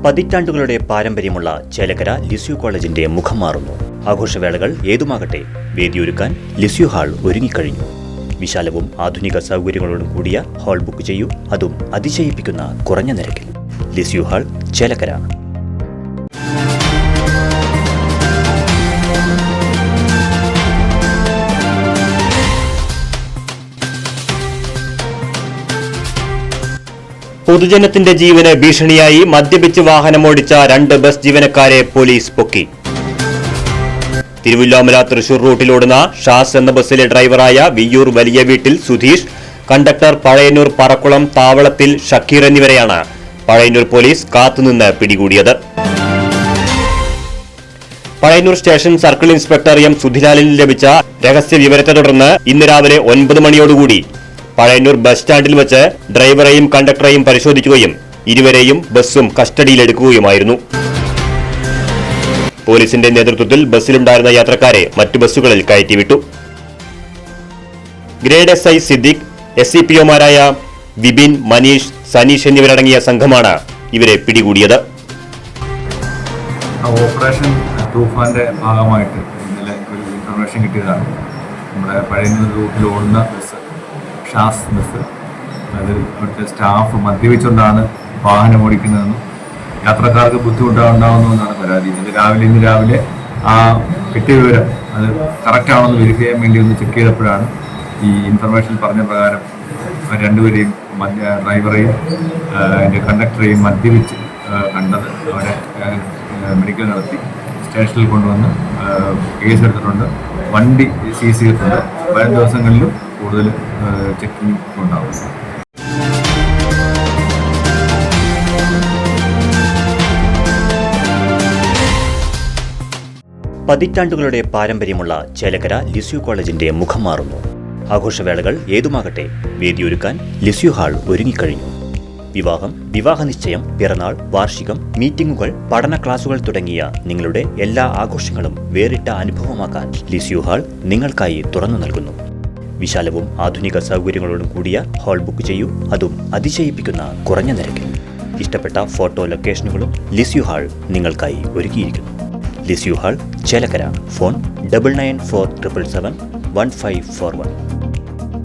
പതിറ്റാണ്ടുകളുടെ പാരമ്പര്യമുള്ള ചേലക്കര ലിസ്യു കോളേജിന്റെ മുഖം മാറുന്നു. ആഘോഷവേളകൾ ഏതുമാകട്ടെ, വേദിയൊരുക്കാൻ ലിസ്യു ഹാൾ ഒരുങ്ങിക്കഴിഞ്ഞു. വിശാലവും ആധുനിക സൗകര്യങ്ങളോടും കൂടിയ ഹാൾ ബുക്ക് ചെയ്യൂ, അതും അതിശയിപ്പിക്കുന്ന കുറഞ്ഞ നിരക്കിൽ. Lisieux hall, Chelakkara. പൊതുജനത്തിന്റെ ജീവന് ഭീഷണിയായി മദ്യപിച്ച് വാഹനമോടിച്ച 2 ബസ് ജീവനക്കാരെ പോലീസ് പൊക്കി. തിരുവല്ലാമല തൃശൂർ റൂട്ടിലോടുന്ന ഷാസ് എന്ന ബസ്സിലെ ഡ്രൈവറായ വിയ്യൂർ വലിയ വീട്ടിൽ സുധീഷ്, കണ്ടക്ടർ പഴയന്നൂർ പറക്കുളം താവളത്തിൽ ഷക്കീർ എന്നിവരെയാണ് പഴയന്നൂർ പോലീസ് കാത്തുനിന്ന് പിടികൂടിയത്. Pazhayannur station circle inspector M സുധിലാലിന് ലഭിച്ച രഹസ്യ വിവരത്തെ തുടർന്ന് ഇന്ന് രാവിലെ 9 മണിയോടുകൂടി പഴയന്നൂർ ബസ് സ്റ്റാൻഡിൽ വെച്ച് ഡ്രൈവറെയും കണ്ടക്ടറെയും പരിശോധിക്കുകയും ഇരുവരെയും ബസ്സും കസ്റ്റഡിയിലെടുക്കുകയുമായിരുന്നു. പോലീസിന്റെ നേതൃത്വത്തിൽ ബസ്സിലുണ്ടായിരുന്ന യാത്രക്കാരെ മറ്റു ബസ്സുകളിൽ കയറ്റിവിട്ടു. ഗ്രേഡ് SI സിദ്ദിഖ്, SCPOമാരായ വിപിൻ, മനീഷ്, സനീഷ് എന്നിവരടങ്ങിയ സംഘമാണ് ഇവരെ പിടികൂടിയത്. ഓപ്പറേഷൻ തൂഫാന്റെ ഭാഗമായിട്ട് ഇന്നലെ ഒരു ഇൻഫർമേഷൻ കിട്ടിയതാണ്. നമ്മുടെ പഴയന്നൂർ റൂട്ടിൽ ഓടുന്ന ബസ്, ഷാസ് ബസ്, അത് ഇവിടുത്തെ സ്റ്റാഫ് മദ്യപിച്ചുകൊണ്ടാണ് വാഹനം ഓടിക്കുന്നതെന്നും യാത്രക്കാർക്ക് ബുദ്ധിമുട്ടുണ്ടാവുന്നുവെന്നാണ് പരാതി. ഇന്ന് രാവിലെ ആ കിട്ടിയ വിവരം അത് കറക്റ്റാണെന്ന് വെരിഫൈ ചെയ്യാൻ വേണ്ടി ഒന്ന് ചെക്ക് ചെയ്തപ്പോഴാണ് ഈ ഇൻഫർമേഷൻ പറഞ്ഞ പ്രകാരം രണ്ടുപേരെയും ഡ്രൈവറെയും അതിൻ്റെ കണ്ടക്ടറെയും മദ്യപിച്ച് കണ്ടത്. അവരെ മെഡിക്കൽ നടത്തി സ്റ്റേഷനിൽ കൊണ്ടുവന്ന് കേസെടുത്തിട്ടുണ്ട്. വണ്ടി സീസ് ചെയ്തിട്ടുണ്ട്. വരും ദിവസങ്ങളിലും കൂടുതൽ ചെക്കിംഗ് ഉണ്ടാവും. പതിറ്റാണ്ടുകളുടെ പാരമ്പര്യമുള്ള ചേലക്കര ലിസ്യു കോളേജിന്റെ മുഖം മാറുന്നു. ആഘോഷവേളകൾ ഏതുമാകട്ടെ, വേദിയൊരുക്കാൻ ലിസ്യു ഹാൾ ഒരുങ്ങിക്കഴിഞ്ഞു. വിവാഹം, വിവാഹനിശ്ചയം, പിറന്നാൾ, വാർഷികം, മീറ്റിംഗുകൾ, പഠന ക്ലാസുകൾ തുടങ്ങിയ നിങ്ങളുടെ എല്ലാ ആഘോഷങ്ങളും വേറിട്ട അനുഭവമാക്കാൻ ലിസ്യു ഹാൾ നിങ്ങൾക്കായി തുറന്നു നൽകുന്നു. വിശാലവും ആധുനിക സൗകര്യങ്ങളോടും കൂടിയ ഹാൾ ബുക്ക് ചെയ്യൂ, അതും അതിശയിപ്പിക്കുന്ന കുറഞ്ഞ നിരക്കിൽ. ഇഷ്ടപ്പെട്ട ഫോട്ടോ ലൊക്കേഷനുകളും ലിസ്യു ഹാൾ നിങ്ങൾക്കായി ഒരുക്കിയിരിക്കുന്നു. Lisieux hall, Chelakkara. ഫോൺ 9947771541.